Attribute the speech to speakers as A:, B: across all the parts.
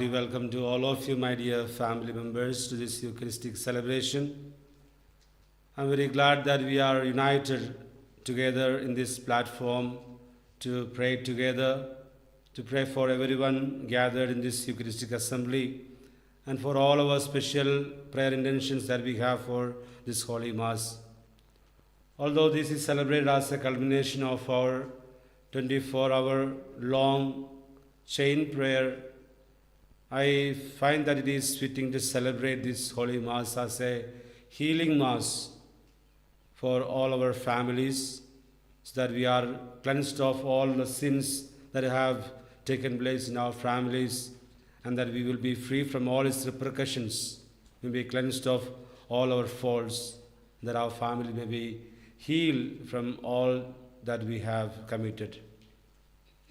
A: hearty welcome to all of you, my dear family members, to this Eucharistic celebration. I'm very glad that we are united together in this platform to pray together, to pray for everyone gathered in this Eucharistic assembly, and for all our special prayer intentions that we have for this Holy Mass. Although this is celebrated as a culmination of our 24-hour long chain prayer, I find that it is fitting to celebrate this Holy Mass as a healing Mass for all our families, so that we are cleansed of all the sins that have taken place in our families, and that we will be free from all its repercussions. We may be cleansed of all our faults, that our family may be healed from all that we have committed.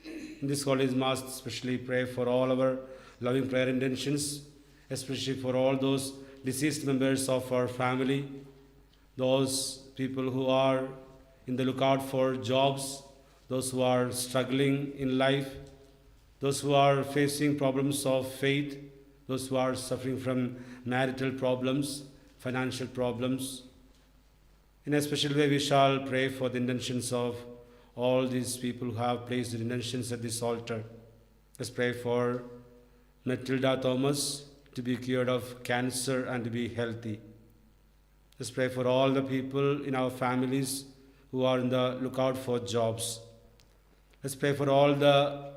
A: In this Holy Mass, especially pray for all our loving prayer intentions, especially for all those deceased members of our family, those people who are in the lookout for jobs, those who are struggling in life, those who are facing problems of faith, those who are suffering from marital problems, financial problems. In a special way, we shall pray for the intentions of all these people who have placed their intentions at this altar. Let's pray for Matilda Thomas to be cured of cancer and to be healthy. Let's pray for all the people in our families who are in the lookout for jobs. Let's pray for all the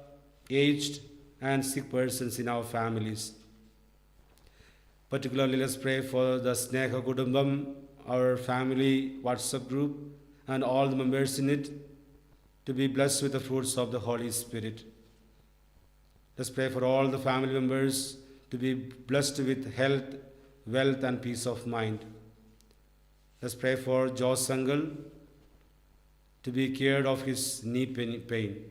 A: aged and sick persons in our families. Particularly, let's pray for the Sngi Kudumbam, our family WhatsApp group, and all the members in it to be blessed with the fruits of the Holy Spirit. Let's pray for all the family members to be blessed with health, wealth, and peace of mind. Let's pray for Joe Sangal to be cured of his knee pain.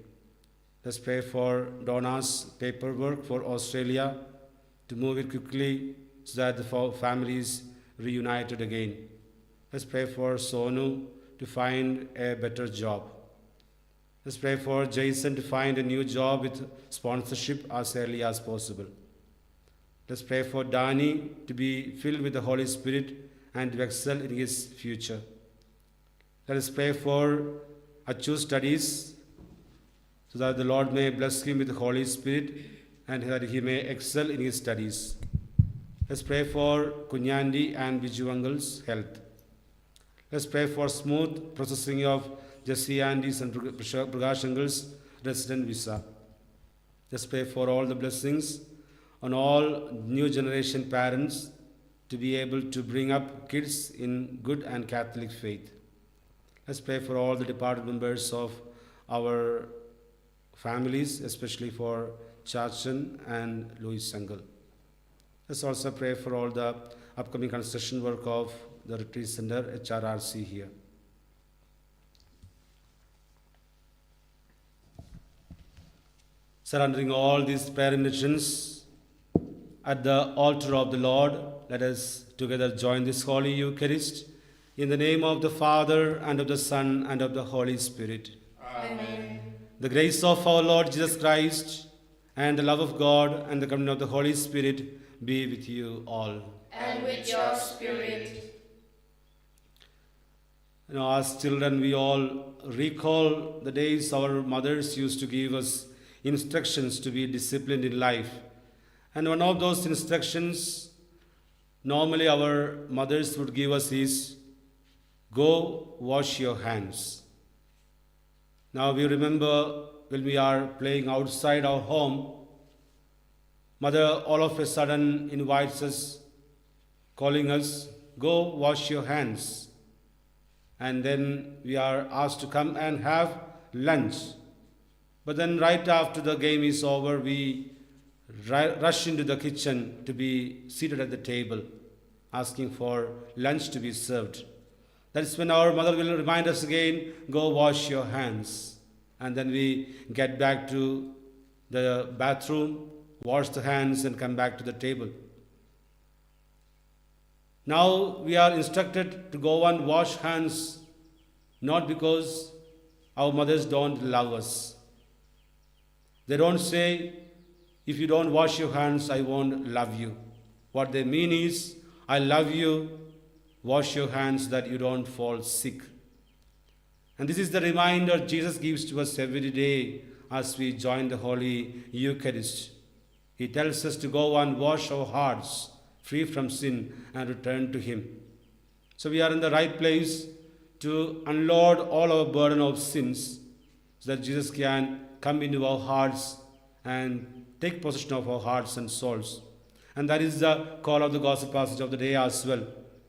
A: Let's pray for Donna's paperwork for Australia to move it quickly so that the family is reunited again. Let's pray for Sonu to find a better job. Let's pray for Jason to find a new job with sponsorship as early as possible. Let's pray for Danny to be filled with the Holy Spirit and to excel in his future. Let us pray for Achu's studies, so that the Lord may bless him with the Holy Spirit and that he may excel in his studies. Let's pray for Kunyandi and Viju Uncle's health. Let's pray for smooth processing of Jesse Andy's and Prakash Uncle's resident visa. Let's pray for all the blessings on all new generation parents to be able to bring up kids in good and Catholic faith. Let's pray for all the departed members of our families, especially for Chachan and Louis Uncle. Let's also pray for all the upcoming construction work of the retreat center, HRRC here. Surrendering all these prayer intentions at the altar of the Lord, let us together join this Holy Eucharist in the name of the Father, and of the Son, and of the Holy Spirit.
B: Amen.
A: The grace of our Lord Jesus Christ, and the love of God, and the communion of the Holy Spirit be with you all.
B: And with your spirit.
A: As children, we all recall the days our mothers used to give us instructions to be disciplined in life. And one of those instructions normally our mothers would give us is, go wash your hands. Now we remember when we are playing outside our home, mother all of a sudden invites us, calling us, go wash your hands. And then we are asked to come and have lunch. But then right after the game is over, we rush into the kitchen to be seated at the table, asking for lunch to be served. That's when our mother will remind us again, go wash your hands. And then we get back to the bathroom, wash the hands, and come back to the table. Now we are instructed to go and wash hands, not because our mothers don't love us. They don't say, If you don't wash your hands, I won't love you. What they mean is, I love you, wash your hands that you don't fall sick. And this is the reminder Jesus gives to us every day as we join the Holy Eucharist. He tells us to go and wash our hearts free from sin and return to Him. So we are in the right place to unload all our burden of sins so that Jesus can come into our hearts and take possession of our hearts and souls. And that is the call of the gospel passage of the day as well,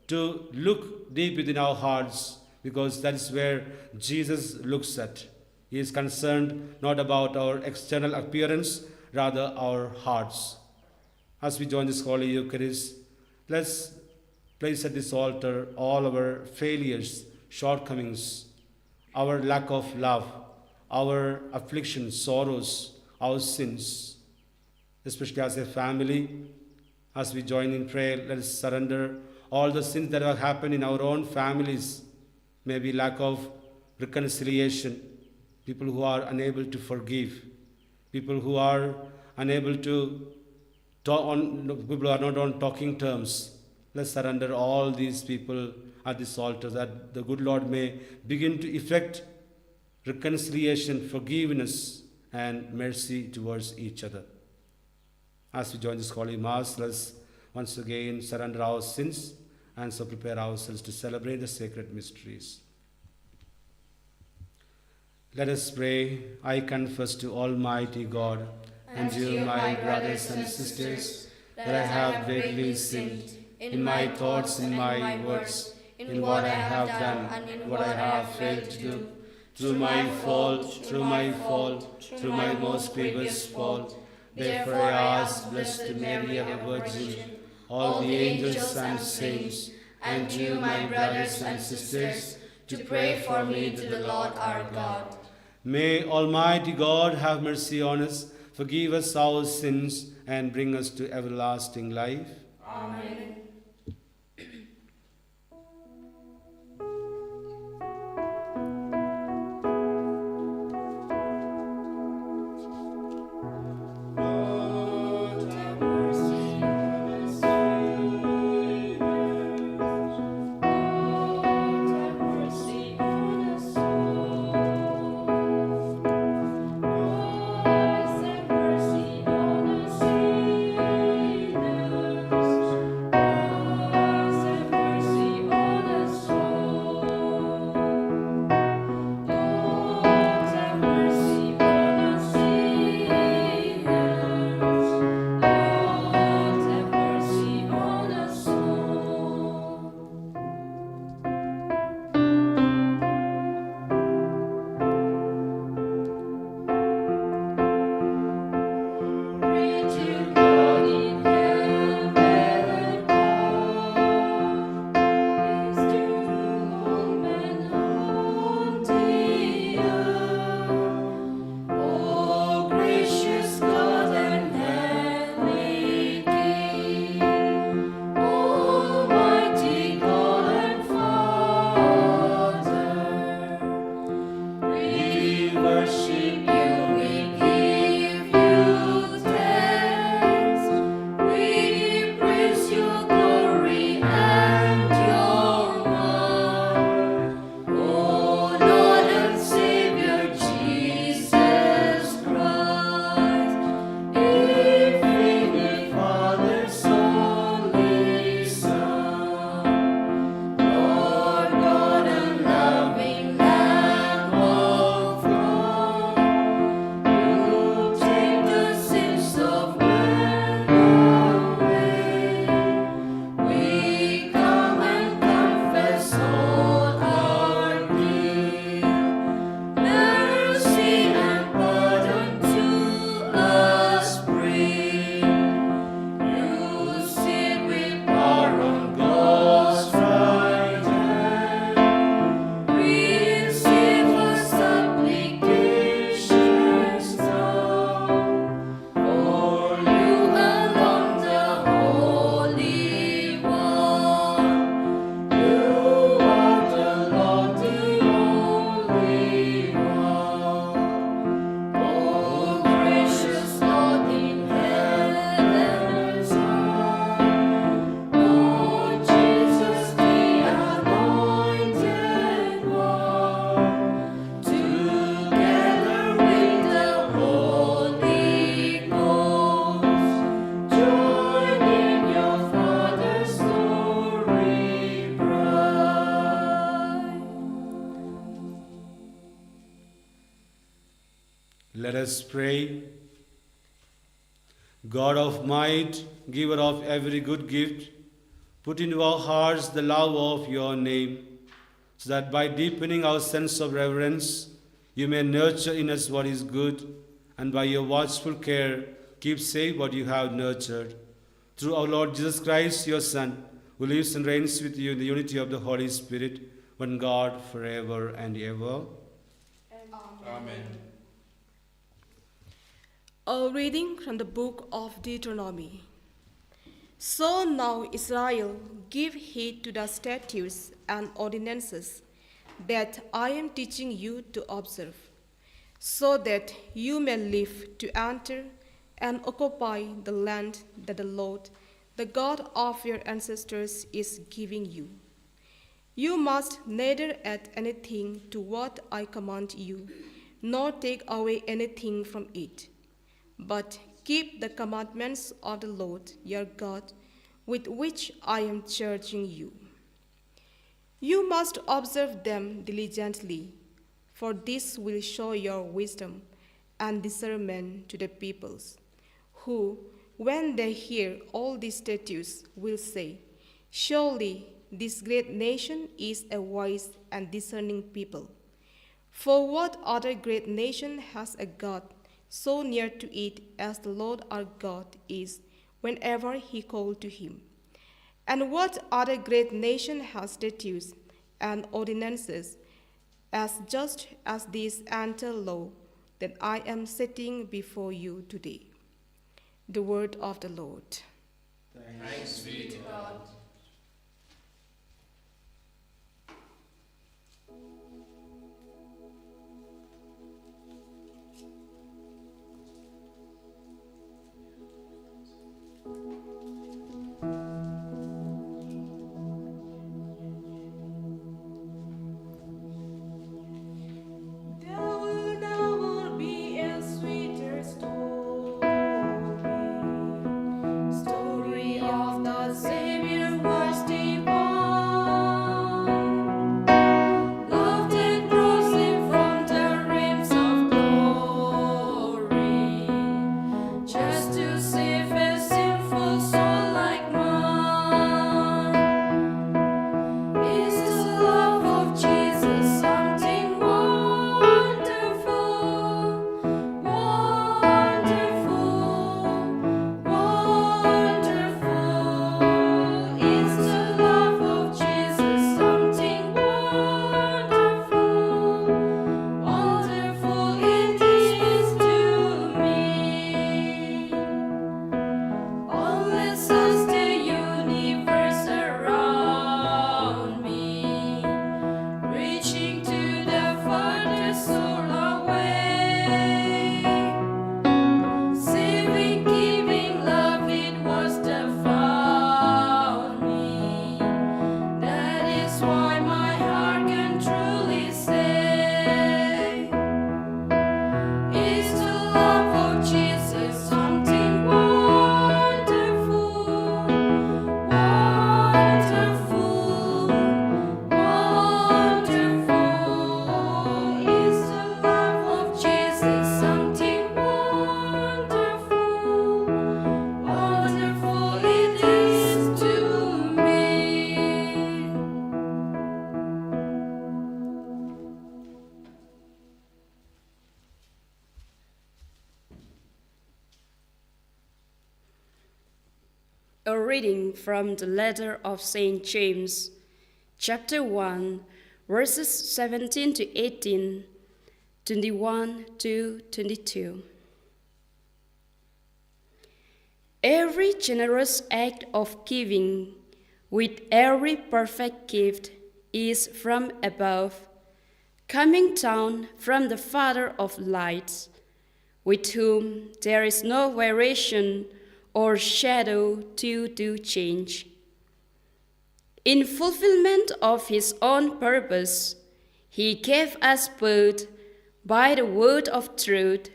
A: to look deep within our hearts, because that is where Jesus looks at. He is concerned not about our external appearance, rather our hearts. As we join this Holy Eucharist, let's place at this altar all our failures, shortcomings, our lack of love, our afflictions, sorrows, our sins. Especially as a family, as we join in prayer, let us surrender all the sins that have happened in our own families. Maybe lack of reconciliation, people who are unable to forgive, people who are unable to people who are not on talking terms. Let's surrender all these people at this altar, that the good Lord may begin to effect reconciliation, forgiveness, and mercy towards each other. As we join this Holy Mass, let's once again surrender our sins and so prepare ourselves to celebrate the sacred mysteries. Let us pray. I confess to Almighty God and you, my brothers and sisters, that I have greatly sinned in my thoughts, in my words, in what I have done and what I have failed to do, through my fault, through my most grievous fault. Therefore I ask Blessed Mary, ever Virgin, all the angels and saints, and you, my brothers and sisters, to pray for me to the Lord our God. May Almighty God have mercy on us, forgive us our sins, and bring us to everlasting life.
B: Amen.
A: us pray. God of might, giver of every good gift, put into our hearts the love of your name, so that by deepening our sense of reverence, you may nurture in us what is good, and by your watchful care, keep safe what you have nurtured. Through our Lord Jesus Christ, your Son, who lives and reigns with you in the unity of the Holy Spirit, one God, forever and ever.
B: Amen.
C: A reading from the book of Deuteronomy. So now, Israel, give heed to the statutes and ordinances that I am teaching you to observe, so that you may live to enter and occupy the land that the Lord, the God of your ancestors, is giving you. You must neither add anything to what I command you, nor take away anything from it, but keep the commandments of the Lord your God, with which I am charging you. You must observe them diligently, for this will show your wisdom and discernment to the peoples, who, when they hear all these statutes, will say, surely this great nation is a wise and discerning people. For what other great nation has a God so near to it as the Lord our God is whenever he called to him? And what other great nation has statutes and ordinances as just as this enter law that I am setting before you today? The word of the Lord.
B: Thanks be to God.
C: There will never be a sweeter story of the Savior was divine. Love that draws him from the realms of glory, just to save a sinful soul like mine. Is the love of Jesus something wonderful, wonderful, wonderful? Is the love of Jesus something wonderful, wonderful it is to me. Always as the universe around me, reaching to the farthest soul away. Saving, giving love, it was that found me. That is why my heart can truly say, is the love of Jesus something wonderful, wonderful, wonderful? Is the love of Jesus something wonderful, wonderful it is to me.
D: A reading from the letter of St. James, chapter 1, verses 17 to 18, 21 to 22. Every generous act of giving with every perfect gift is from above, coming down from the Father of lights, with whom there is no variation or shadow due to change. In fulfillment of his own purpose, he gave us birth by the word of truth,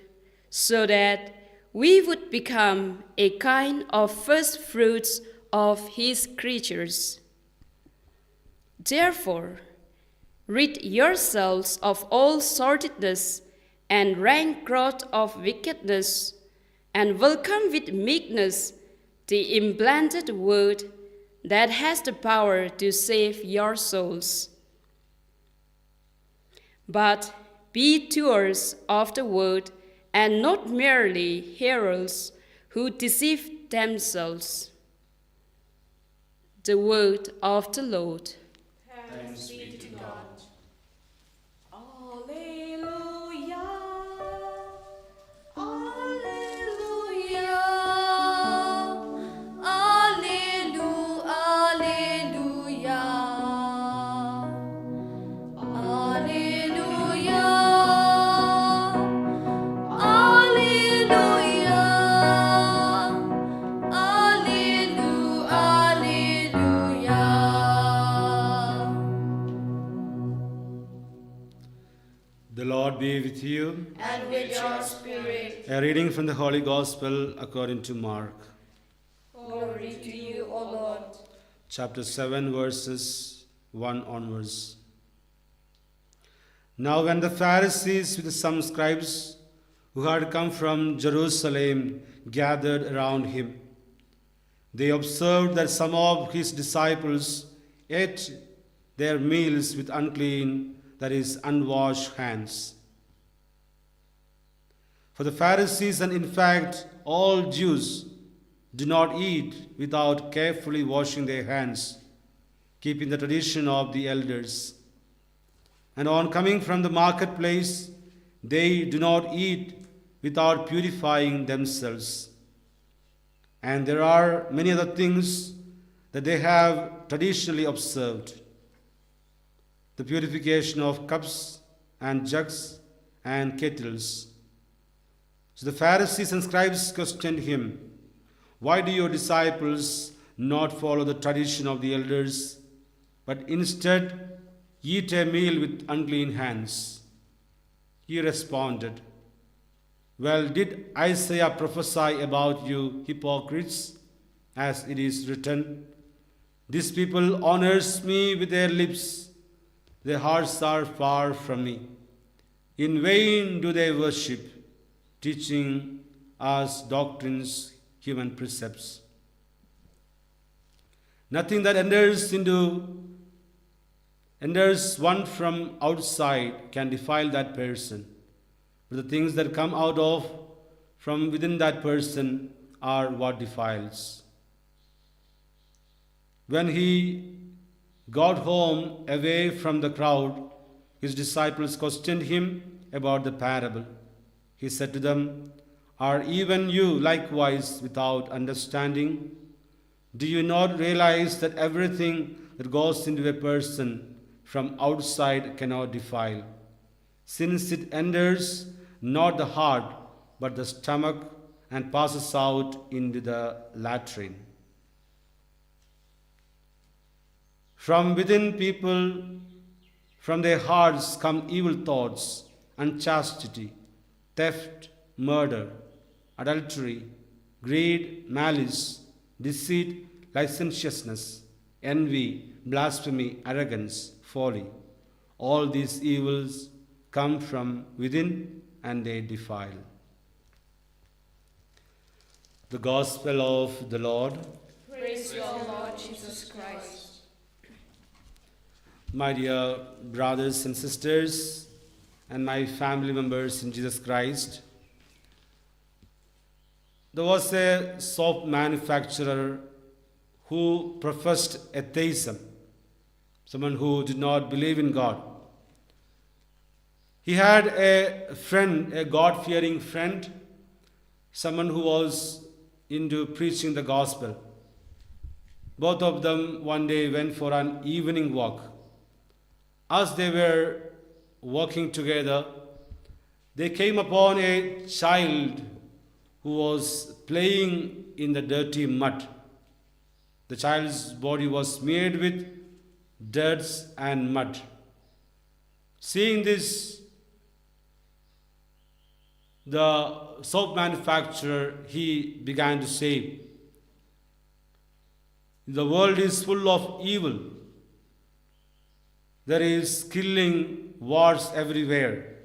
D: so that we would become a kind of first fruits of his creatures. Therefore, rid yourselves of all sordidness and rank growth of wickedness, and welcome with meekness the implanted word that has the power to save your souls. But be doers of the word, and not merely hearers who deceive themselves. The word of the Lord.
B: Thanks be to God.
C: Alleluia.
B: Alleluia. Alleluia. Alleluia. Alleluia. Alleluia. Alleluia.
A: The Lord be with you.
B: And with your spirit.
A: A reading from the Holy Gospel according to Mark,
B: Glory to you, O Lord.
A: chapter 7, verses 1 onwards. Now when the Pharisees with some scribes who had come from Jerusalem gathered around him, they observed that some of his disciples ate their meals with unclean, that is, unwashed hands. For the Pharisees, and in fact all Jews, do not eat without carefully washing their hands, keeping the tradition of the elders. And on coming from the marketplace, they do not eat without purifying themselves. And there are many other things that they have traditionally observed: the purification of cups and jugs and kettles. So the Pharisees and scribes questioned him, "Why do your disciples not follow the tradition of the elders, but instead eat a meal with unclean hands?" He responded, "Well, did Isaiah prophesy about you hypocrites, as it is written, 'This people honors me with their lips, their hearts are far from me. In vain do they worship, teaching us doctrines, human precepts.' Nothing that enters one from outside can defile that person, but the things that come out of from within that person are what defiles." When he got home away from the crowd, his disciples questioned him about the parable. He said to them, "Are even you likewise without understanding? Do you not realize that everything that goes into a person from outside cannot defile, since it enters not the heart but the stomach and passes out into the latrine? From within people, from their hearts come evil thoughts, unchastity, theft, murder, adultery, greed, malice, deceit, licentiousness, envy, blasphemy, arrogance, folly. All these evils come from within, and they defile." The Gospel of the Lord.
B: Praise your Lord Jesus Christ.
A: My dear brothers and sisters, and my family members in Jesus Christ, there was a soap manufacturer who professed atheism, someone who did not believe in God. He had a friend, a God-fearing friend, someone who was into preaching the gospel. Both of them one day went for an evening walk. As they were walking together, they came upon a child who was playing in the dirty mud. The child's body was smeared with dirt and mud. Seeing this, the soap manufacturer, he began to say, "The world is full of evil. There is killing, wars everywhere.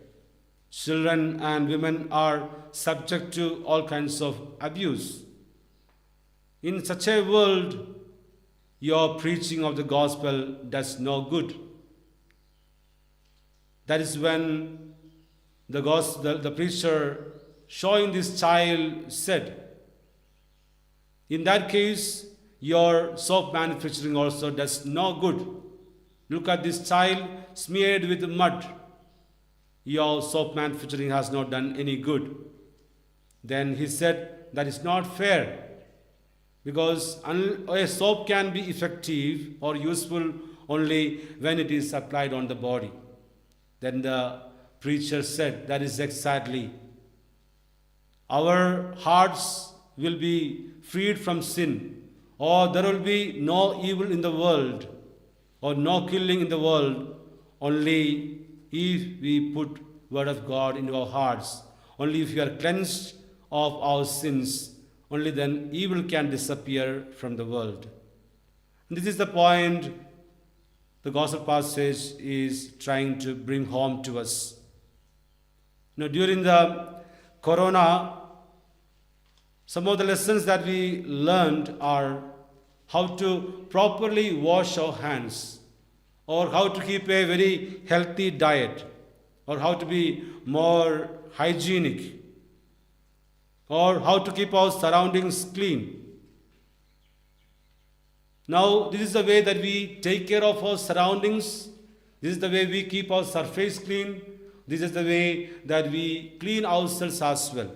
A: Children and women are subject to all kinds of abuse. In such a world, your preaching of the gospel does no good. That is when the preacher showing this child said, in that case, your soap manufacturing also does no good. Look at this child smeared with mud. Your soap manufacturing has not done any good. Then he said, that is not fair, because a soap can be effective or useful only when it is applied on the body. Then the preacher said, that is exactly. Our hearts will be freed from sin, or there will be no evil in the world, or no killing in the world, only if we put word of God into our hearts, only if we are cleansed of our sins, only then evil can disappear from the world. And this is the point the gospel passage is trying to bring home to us. During the corona, some of the lessons that we learned are how to properly wash our hands, or how to keep a very healthy diet, or how to be more hygienic, or how to keep our surroundings clean. Now, this is the way that we take care of our surroundings. This is the way we keep our surface clean. This is the way that we clean ourselves as well,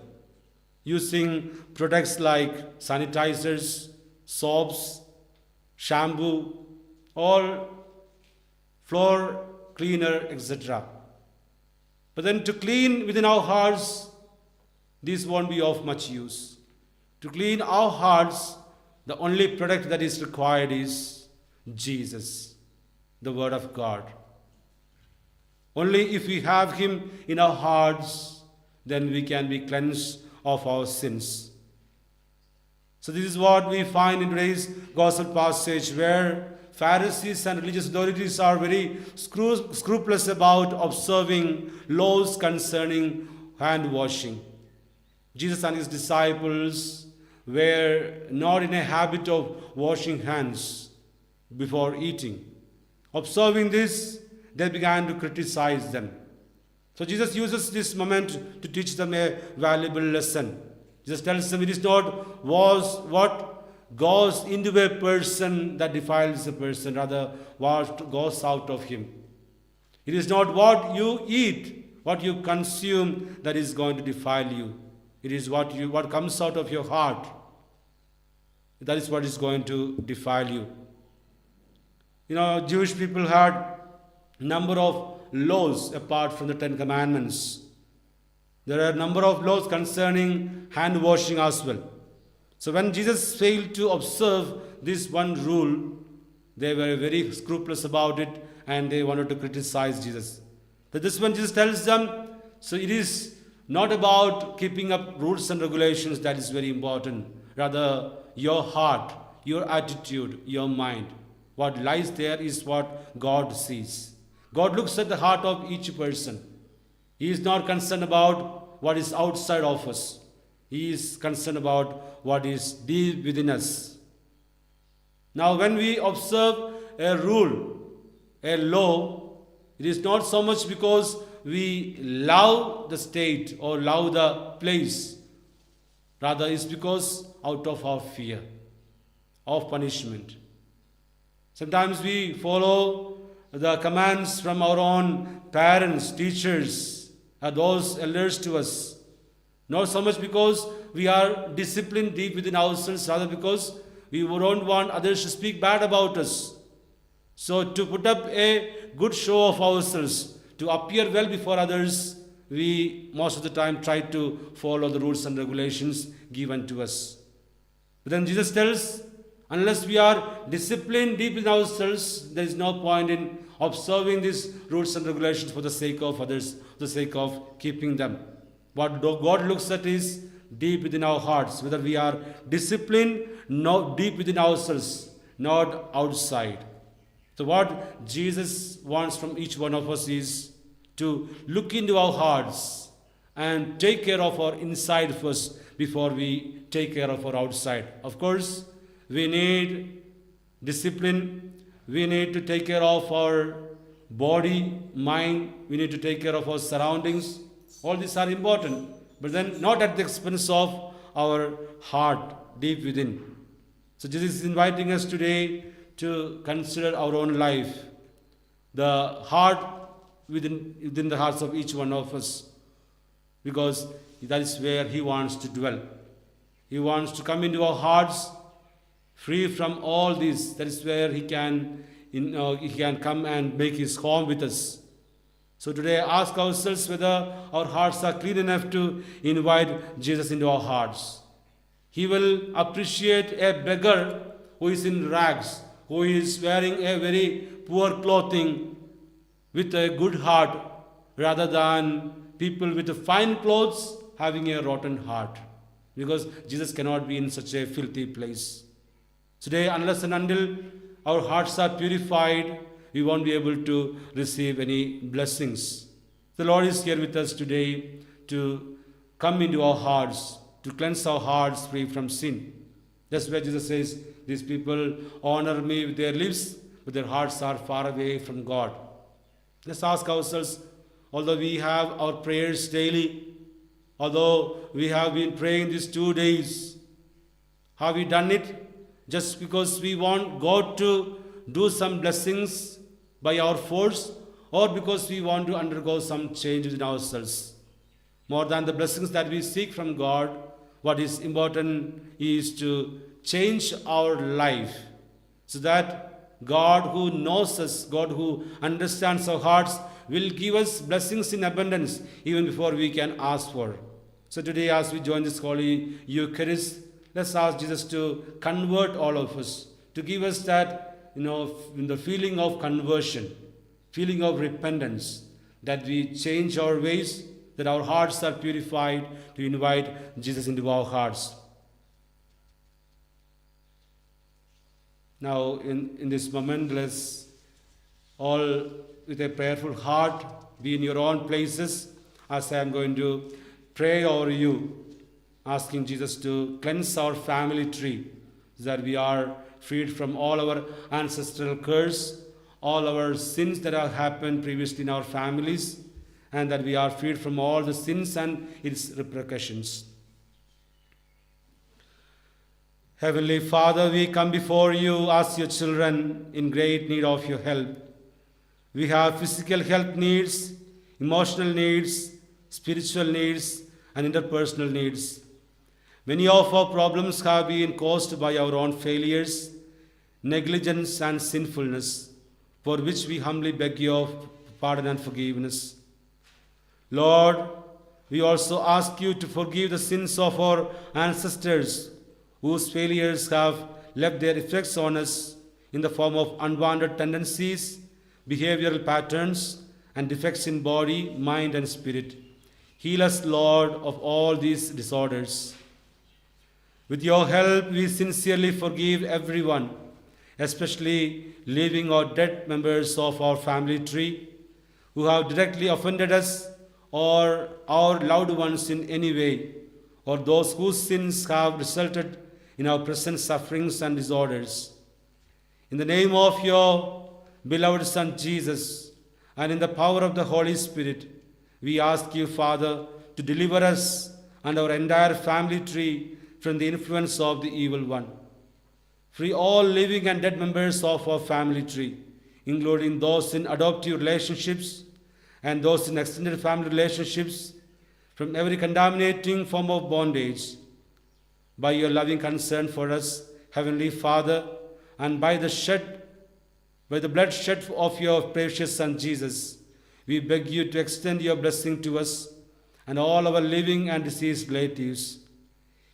A: using products like sanitizers, soaps, shampoo, or floor cleaner, etc. But then to clean within our hearts, this won't be of much use. To clean our hearts, the only product that is required is Jesus, the Word of God. Only if we have Him in our hearts, then we can be cleansed of our sins. So this is what we find in today's gospel passage, where Pharisees and religious authorities are very scrupulous about observing laws concerning hand washing. Jesus and his disciples were not in a habit of washing hands before eating. Observing this, they began to criticize them. So Jesus uses this moment to teach them a valuable lesson. Jesus tells them it is not what goes into a person that defiles a person, rather what goes out of him. It is not what you eat, what you consume, that is going to defile you. It is what comes out of your heart. That is what is going to defile you. Jewish people had number of laws apart from the 10 Commandments. There are a number of laws concerning hand washing as well. So when Jesus failed to observe this one rule, they were very scrupulous about it and they wanted to criticize Jesus. But this one Jesus tells them, so it is not about keeping up rules and regulations that is very important. Rather, your heart, your attitude, your mind. What lies there is what God sees. God looks at the heart of each person. He is not concerned about what is outside of us. He is concerned about what is deep within us. Now, when we observe a rule, a law, it is not so much because we love the state or love the place. Rather, it's because out of our fear of punishment. Sometimes we follow the commands from our own parents, teachers, or those elders to us. Not so much because we are disciplined deep within ourselves, rather because we don't want others to speak bad about us. So to put up a good show of ourselves, to appear well before others, we most of the time try to follow the rules and regulations given to us. But then Jesus tells, unless we are disciplined deep in ourselves, there is no point in observing these rules and regulations for the sake of others, for the sake of keeping them. What God looks at is deep within our hearts, whether we are disciplined, not deep within ourselves, not outside. So what Jesus wants from each one of us is to look into our hearts and take care of our inside first before we take care of our outside. Of course, we need discipline. We need to take care of our body, mind. We need to take care of our surroundings. All these are important, but then not at the expense of our heart deep within. So Jesus is inviting us today to consider our own life, the heart within the hearts of each one of us, because that is where He wants to dwell. He wants to come into our hearts, free from all this. That is where He can come and make His home with us. So today, ask ourselves whether our hearts are clean enough to invite Jesus into our hearts. He will appreciate a beggar who is in rags, who is wearing a very poor clothing with a good heart, rather than people with fine clothes having a rotten heart. Because Jesus cannot be in such a filthy place. Today, unless and until our hearts are purified, we won't be able to receive any blessings. The Lord is here with us today to come into our hearts, to cleanse our hearts free from sin. That's where Jesus says, these people honor me with their lips, but their hearts are far away from God. Let's ask ourselves, although we have our prayers daily, although we have been praying these 2 days, have we done it just because we want God to do some blessings by our force, or because we want to undergo some changes in ourselves? More than the blessings that we seek from God, what is important is to change our life so that God who knows us, God who understands our hearts, will give us blessings in abundance even before we can ask for. So today, as we join this Holy Eucharist, let's ask Jesus to convert all of us, to give us that, the feeling of conversion, feeling of repentance, that we change our ways, that our hearts are purified, to invite Jesus into our hearts. Now, in this moment, let's all, with a prayerful heart, be in your own places as I am going to pray over you, asking Jesus to cleanse our family tree, so that we are freed from all our ancestral curse, all our sins that have happened previously in our families, and that we are freed from all the sins and its repercussions. Heavenly Father, we come before you as your children in great need of your help. We have physical health needs, emotional needs, spiritual needs, and interpersonal needs. Many of our problems have been caused by our own failures, negligence, and sinfulness, for which we humbly beg your pardon and forgiveness. Lord, we also ask you to forgive the sins of our ancestors, whose failures have left their effects on us in the form of unwanted tendencies, behavioral patterns, and defects in body, mind, and spirit. Heal us, Lord, of all these disorders. With your help, we sincerely forgive everyone, especially living or dead members of our family tree, who have directly offended us or our loved ones in any way, or those whose sins have resulted in our present sufferings and disorders. In the name of your beloved Son Jesus, and in the power of the Holy Spirit, we ask you, Father, to deliver us and our entire family tree from the influence of the evil one. Free all living and dead members of our family tree, including those in adoptive relationships and those in extended family relationships, from every contaminating form of bondage. By your loving concern for us, Heavenly Father, and by the blood shed of your precious Son Jesus, we beg you to extend your blessing to us and all our living and deceased relatives.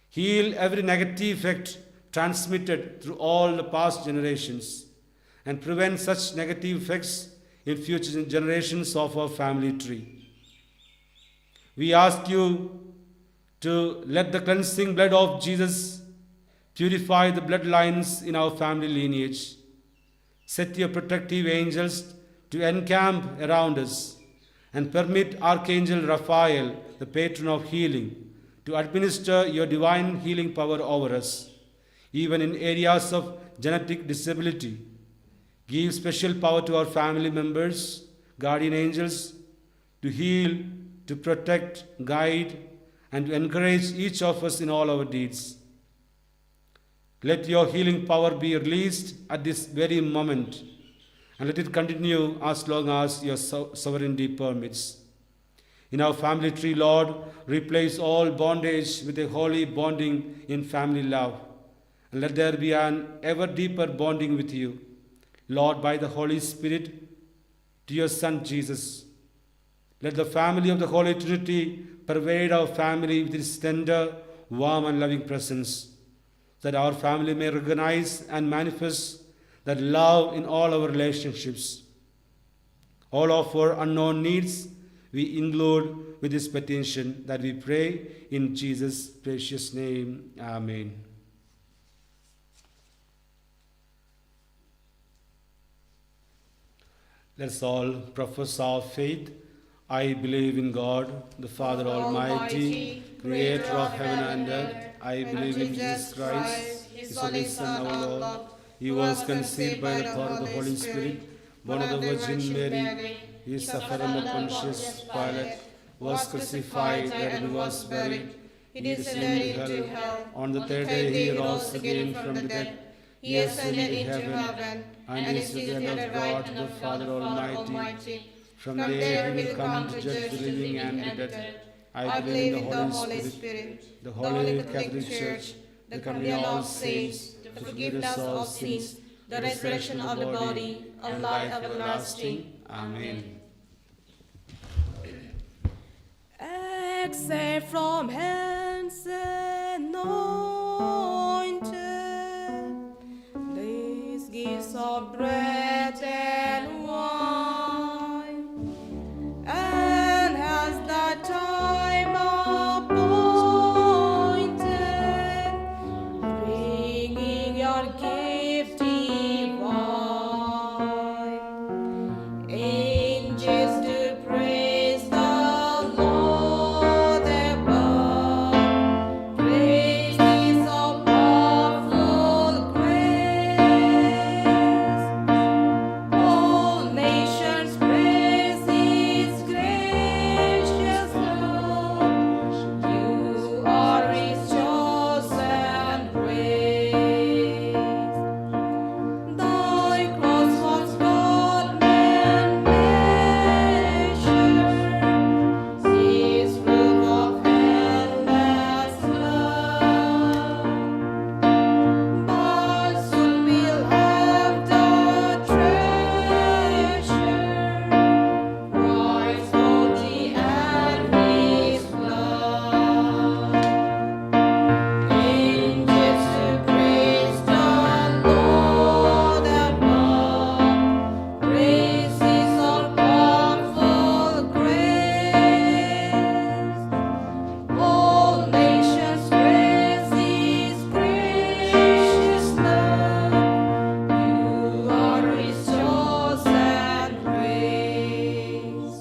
A: Heal every negative effect transmitted through all the past generations, and prevent such negative effects in future generations of our family tree. We ask you to let the cleansing blood of Jesus purify the bloodlines in our family lineage. Set your protective angels to encamp around us and permit Archangel Raphael, the patron of healing, to administer your divine healing power over us, even in areas of genetic disability. Give special power to our family members, guardian angels, to heal, to protect, guide, and to encourage each of us in all our deeds. Let your healing power be released at this very moment, and let it continue as long as your sovereignty permits. In our family tree, Lord, replace all bondage with a holy bonding in family love, and let there be an ever deeper bonding with you, Lord, by the Holy Spirit, to your Son Jesus. Let the family of the Holy Trinity pervade our family with its tender, warm, and loving presence, that our family may recognize and manifest that love in all our relationships. All of our unknown needs we include with this petition that we pray in Jesus' precious name. Amen. Let's all profess our faith. I believe in God, the Father Almighty, creator of heaven and earth. I believe in Jesus Christ, His only Son, our Lord. He was conceived by the power of the Holy Spirit, born of the Virgin Mary. He suffered under Pontius Pilate, was crucified, died, and was buried. He descended into hell. On the third day he rose again from the dead. He ascended into heaven, and is seated at the right hand of the Father Almighty. From there he will come to judge the living and the dead. I believe in the Holy Spirit, the Holy Catholic Church, the communion of all saints, the forgiveness of sins, the resurrection of the body, and life everlasting. Amen.
C: Except from hands anointed, these gifts of bread and wine, and has the time appointed, bringing your gift divine, angels to praise the Lord above, praises of powerful grace, all nations praise His gracious love, you are His chosen race. Thy cross was God man measure, His proof of endless love. But soon we'll have the treasure, Christ's body and His blood. Angels to praise the Lord above, praises of powerful grace, all nations praise His gracious love, you are His chosen race.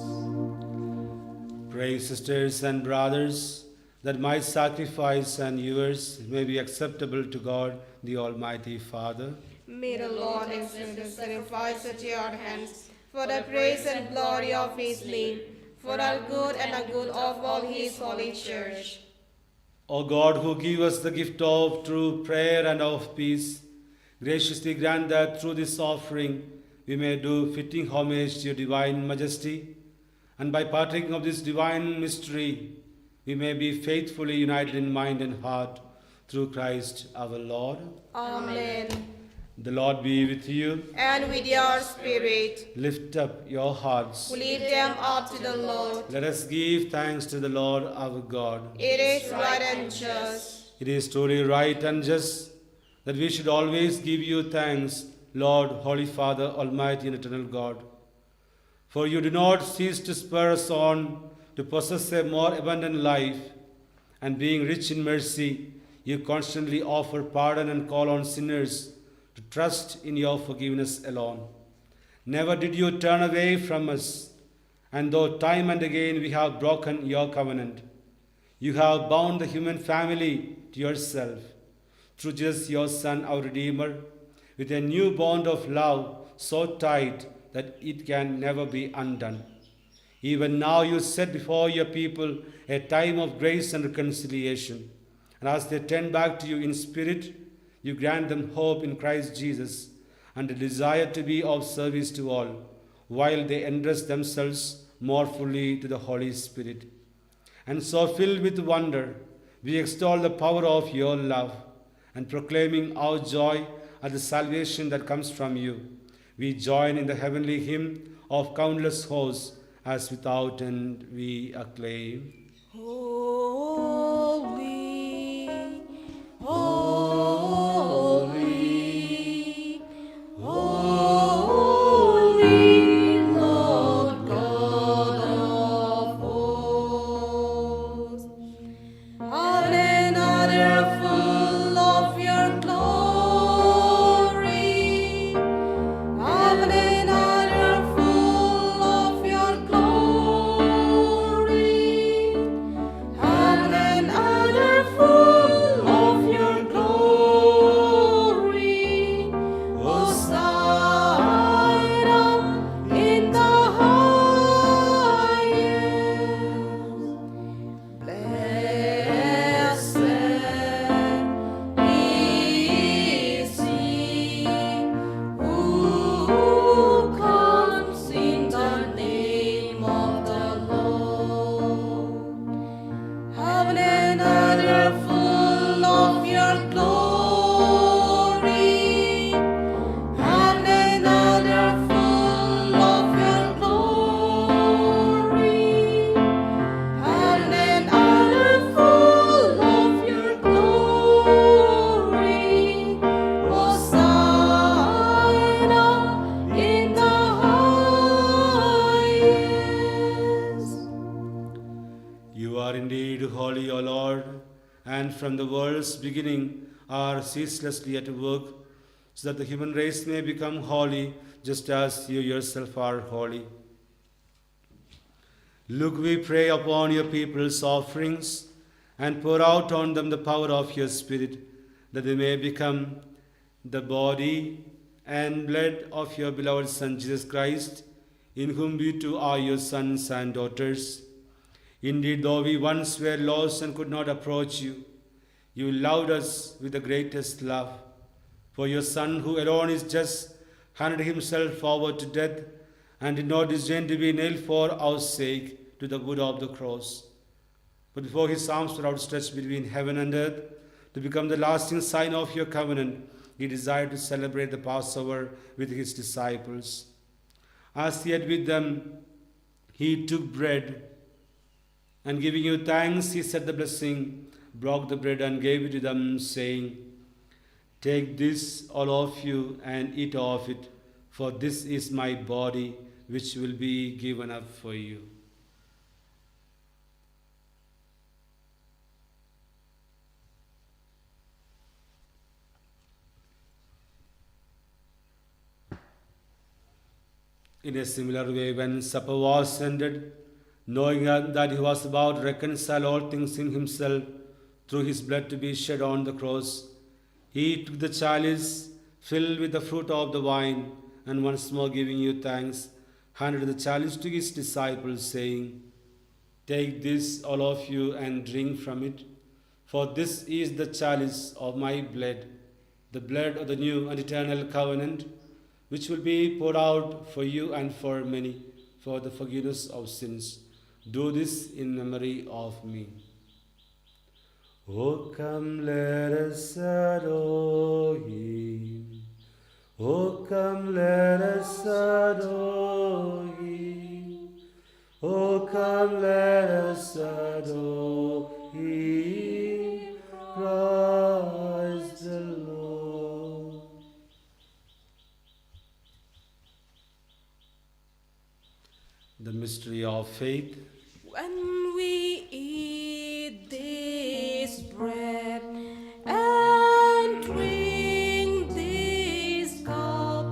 A: Pray, sisters and brothers, that my sacrifice and yours may be acceptable to God, the Almighty Father.
C: May the Lord accept the sacrifice at your hands, for the praise and glory of His name, for our good and the good of all His holy church.
A: O God, who give us the gift of true prayer and of peace, graciously grant that through this offering we may do fitting homage to your divine majesty, and by partaking of this divine mystery we may be faithfully united in mind and heart through Christ our Lord.
C: Amen.
A: The Lord be with you.
C: And with your spirit,
A: Lift up your hearts.
C: lift them up to the Lord.
A: Let us give thanks to the Lord our God.
C: It is right and just.
A: It is truly right and just that we should always give you thanks, Lord, Holy Father, Almighty and Eternal God. For you do not cease to spur us on to possess a more abundant life, and being rich in mercy, you constantly offer pardon and call on sinners to trust in your forgiveness alone. Never did you turn away from us, And though time and again we have broken your covenant, you have bound the human family to yourself through Jesus, your Son, our Redeemer, with a new bond of love so tight that it can never be undone. Even now you set before your people a time of grace and reconciliation. And as they turn back to you in spirit, you grant them hope in Christ Jesus and a desire to be of service to all, while they entrust themselves more fully to the Holy Spirit. And so, filled with wonder, we extol the power of your love, and proclaiming our joy at the salvation that comes from you, we join in the heavenly hymn of countless hosts, as without end we acclaim.
C: Holy, holy, holy, Lord God of hosts. Heaven and earth are full of your glory. Heaven and earth are full of your glory. Heaven and earth are full of your glory. Hosanna in the highest. Blessed is he who comes in the name of the Lord. Heaven and earth are full of your glory. Heaven and earth are full of your glory. Heaven and earth are full of your glory. Hosanna in the highest.
A: You are indeed holy, O Lord, and from the world's beginning are ceaselessly at work, so that the human race may become holy, just as you yourself are holy. Look, we pray, upon your people's offerings, and pour out on them the power of your Spirit, that they may become the body and blood of your beloved Son, Jesus Christ, in whom we too are your sons and daughters. Indeed, though we once were lost and could not approach you, you loved us with the greatest love. For your Son, who alone is just, handed himself over to death and did not disdain to be nailed for our sake to the wood of the cross. But before his arms were outstretched between heaven and earth, to become the lasting sign of your covenant, he desired to celebrate the Passover with his disciples. As he ate with them, he took bread, and giving you thanks, he said the blessing, broke the bread and gave it to them, saying, "Take this, all of you, and eat of it, for this is my body, which will be given up for you." In a similar way, when supper was ended, knowing that he was about to reconcile all things in himself through his blood to be shed on the cross, he took the chalice filled with the fruit of the vine, and once more giving you thanks, handed the chalice to his disciples, saying, "Take this, all of you, and drink from it, for this is the chalice of my blood, the blood of the new and eternal covenant, which will be poured out for you and for many for the forgiveness of sins. Do this in memory of me." O come, let us adore him. O come, let us adore him. O come, let us adore him, Christ the Lord. The mystery of faith.
C: When we eat this bread and drink this cup,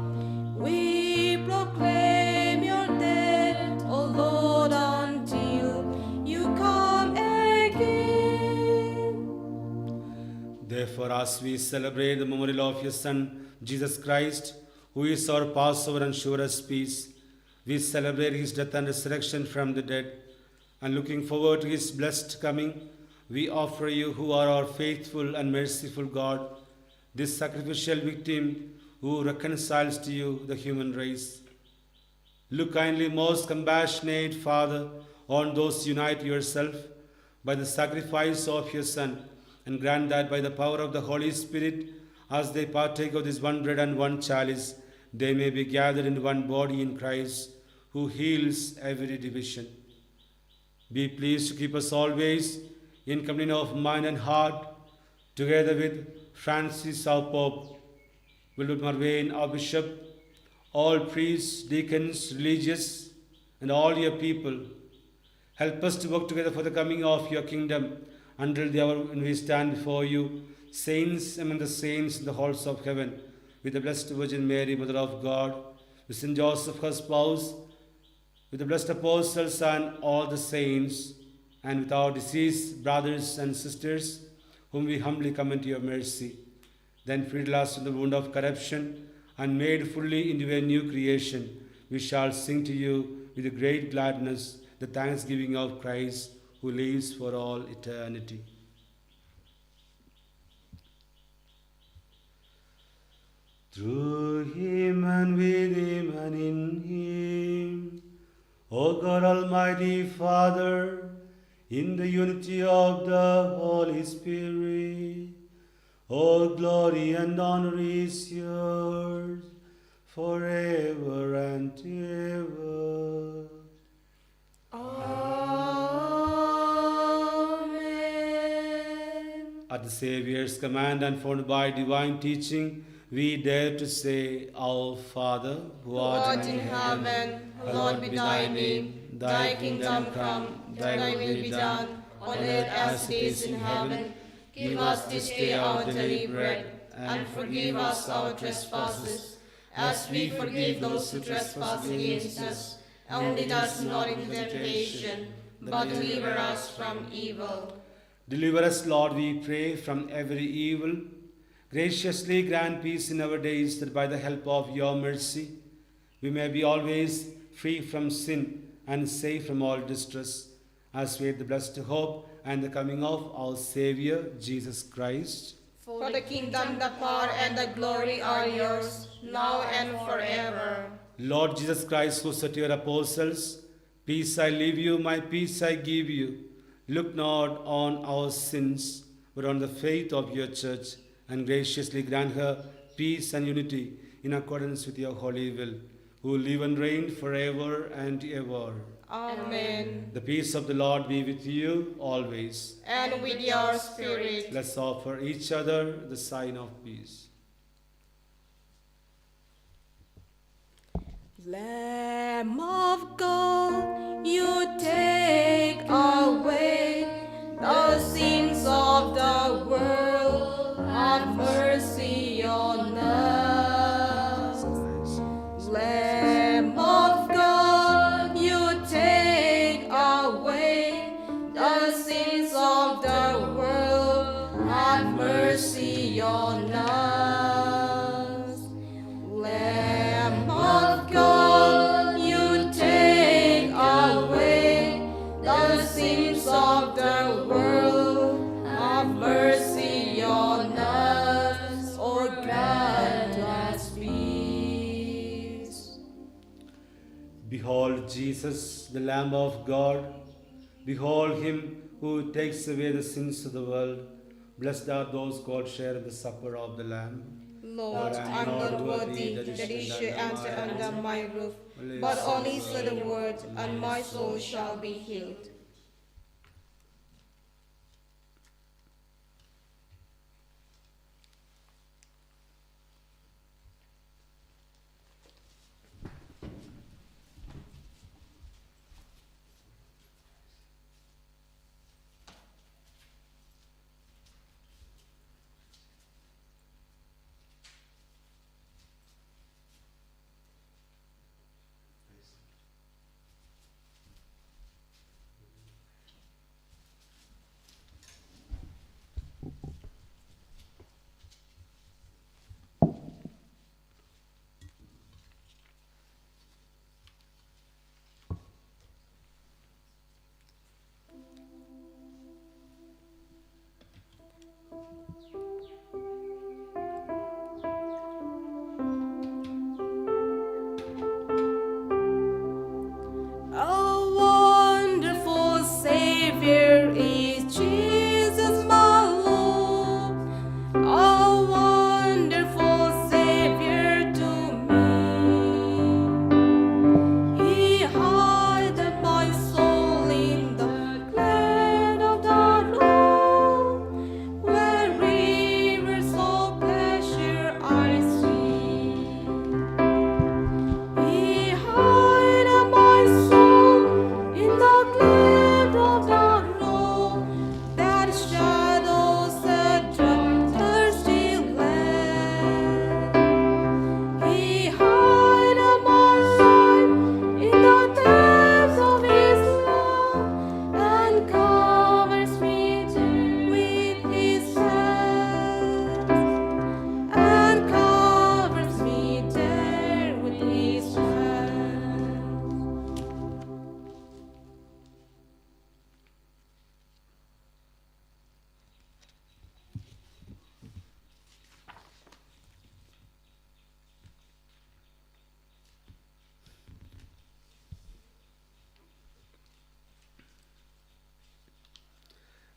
C: we proclaim your death, O Lord
A: as we celebrate the memorial of your Son, Jesus Christ, who is our Passover and surest peace, we celebrate his death and resurrection from the dead, and looking forward to his blessed coming, we offer you, who are our faithful and merciful God, this sacrificial victim who reconciles to you the human race. Look kindly, most compassionate Father, on those who unite yourself by the sacrifice of your Son, and grant that by the power of the Holy Spirit, as they partake of this one bread and one chalice, they may be gathered in one body in Christ, who heals every division. Be pleased to keep us always in communion of mind and heart, together with Francis our Pope, Wilbert Marvain our Bishop, all priests, deacons, religious, and all your people. Help us to work together for the coming of your kingdom, until the hour when we stand before you, saints among the saints in the halls of heaven, with the Blessed Virgin Mary, Mother of God, with Saint Joseph, her spouse, with the blessed apostles and all the saints, and with our deceased brothers and sisters, whom we humbly commend to your mercy. Then freed us from the wound of corruption, and made fully into a new creation, we shall sing to you with great gladness the thanksgiving of Christ, who lives for all eternity. Through him and with him and in him, O God Almighty Father, in the unity of the Holy Spirit, all glory and honor is yours forever and ever.
B: Amen.
A: At the Saviour's command and formed by divine teaching, we dare to say, Our Father, who art in heaven,
B: hallowed be thy name. Thy kingdom come, thy will be done, on earth as it is in heaven. Give us this day our daily bread, and forgive us our trespasses, as we forgive those who trespass against us. And lead us not into temptation, but deliver us from evil.
A: Deliver us, Lord, we pray, from every evil. Graciously grant peace in our days, that by the help of your mercy we may be always free from sin and safe from all distress, as we await the blessed hope and the coming of our Saviour, Jesus Christ.
B: For the kingdom, the power, and the glory are yours, now and forever.
A: Lord Jesus Christ, who said to your apostles, Peace I leave you, my peace I give you, look not on our sins, but on the faith of your church, and graciously grant her peace and unity in accordance with your holy will, who live and reign forever and ever.
B: Amen.
A: The peace of the Lord be with you always.
B: And with your spirit.
A: Let's offer each other the sign of peace.
C: Lamb of God, you take away the sins of the world, have mercy on us. Lamb of God, you take away the sins of the world, have mercy on us. Lamb of God, you take away the sins of the world, have mercy on us, or grant us peace.
A: Behold Jesus, the Lamb of God. Behold him who takes away the sins of the world. Blessed are those who God share in the supper of the Lamb.
B: Lord, I'm not worthy that you should enter under my roof, but only say the word, and my soul shall be healed.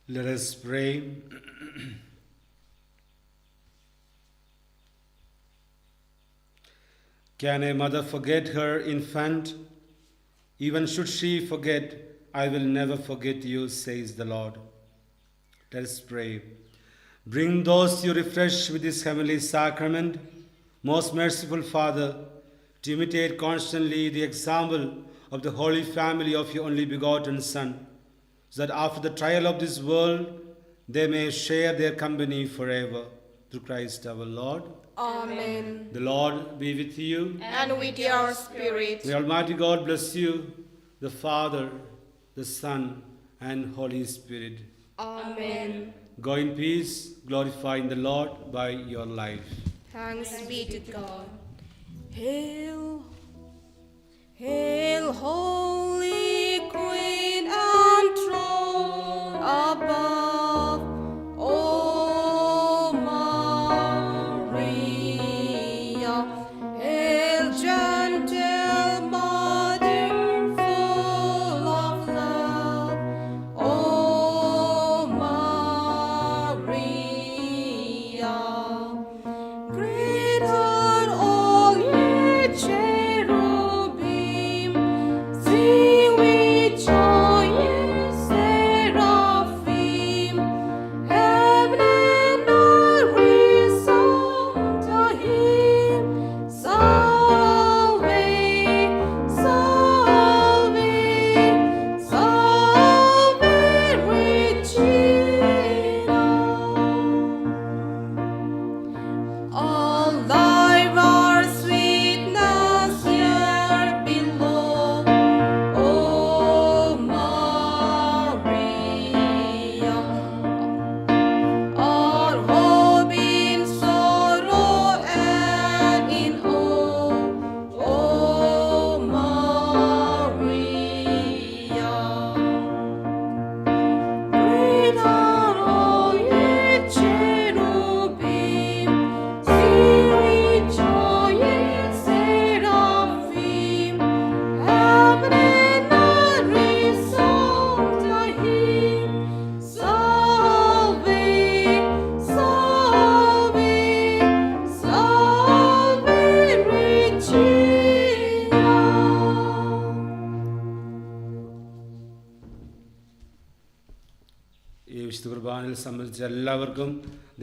A: Let us pray. Can a mother forget her infant? Even should she forget, I will never forget you, says the Lord. Let us pray. Bring those you refresh with this heavenly sacrament, most merciful Father, to imitate constantly the example of the Holy Family of your only begotten Son, so that after the trial of this world, they may share their company forever. Through Christ our Lord.
C: Amen.
A: The Lord be with you.
C: And with your spirit.
A: May Almighty God bless you, the Father, the Son, and Holy Spirit.
C: Amen.
A: Go in peace, glorifying the Lord by your life.
C: Thanks be to God. Hail, hail, Holy Queen and throne above, O Maria. Hail, gentle Mother, full of love, O Maria. Great are all ye cherubim, sing with joy ye seraphim. Heaven and earth resound to him. Salve, salve, salve Regina. All life our sweetness here below, O Maria. Our hope in sorrow and in woe, O Maria. Great are all ye cherubim, sing with joy ye seraphim. Heaven and earth resound to him. Salve, salve, salve Regina.
A: ഈ വിശുദ്ധ കുർബാനയിൽ സംബന്ധിച്ച എല്ലാവർക്കും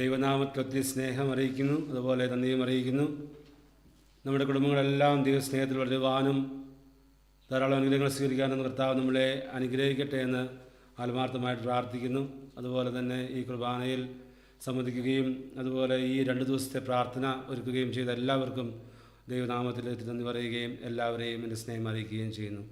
A: ദൈവനാമത്തിൽ സ്നേഹം അറിയിക്കുന്നു, അതുപോലെ നന്ദിയും അറിയിക്കുന്നു. നമ്മുടെ കുടുംബങ്ങളെല്ലാം ദൈവസ്നേഹത്തിൽ വളരുവാനും ധാരാളം അനുഗ്രഹങ്ങൾ സ്വീകരിക്കാനും കർത്താവ് നമ്മളെ അനുഗ്രഹിക്കട്ടെ എന്ന് ആത്മാർത്ഥമായിട്ട് പ്രാർത്ഥിക്കുന്നു. അതുപോലെ തന്നെ ഈ കുർബാനയിൽ സംബന്ധിക്കുകയും അതുപോലെ ഈ 2 ദിവസത്തെ പ്രാർത്ഥന ഒരുക്കുകയും ചെയ്ത എല്ലാവർക്കും ദൈവനാമത്തിൽ നന്ദി പറയുകയും എല്ലാവരെയും എൻ്റെ സ്നേഹം അറിയിക്കുകയും ചെയ്യുന്നു.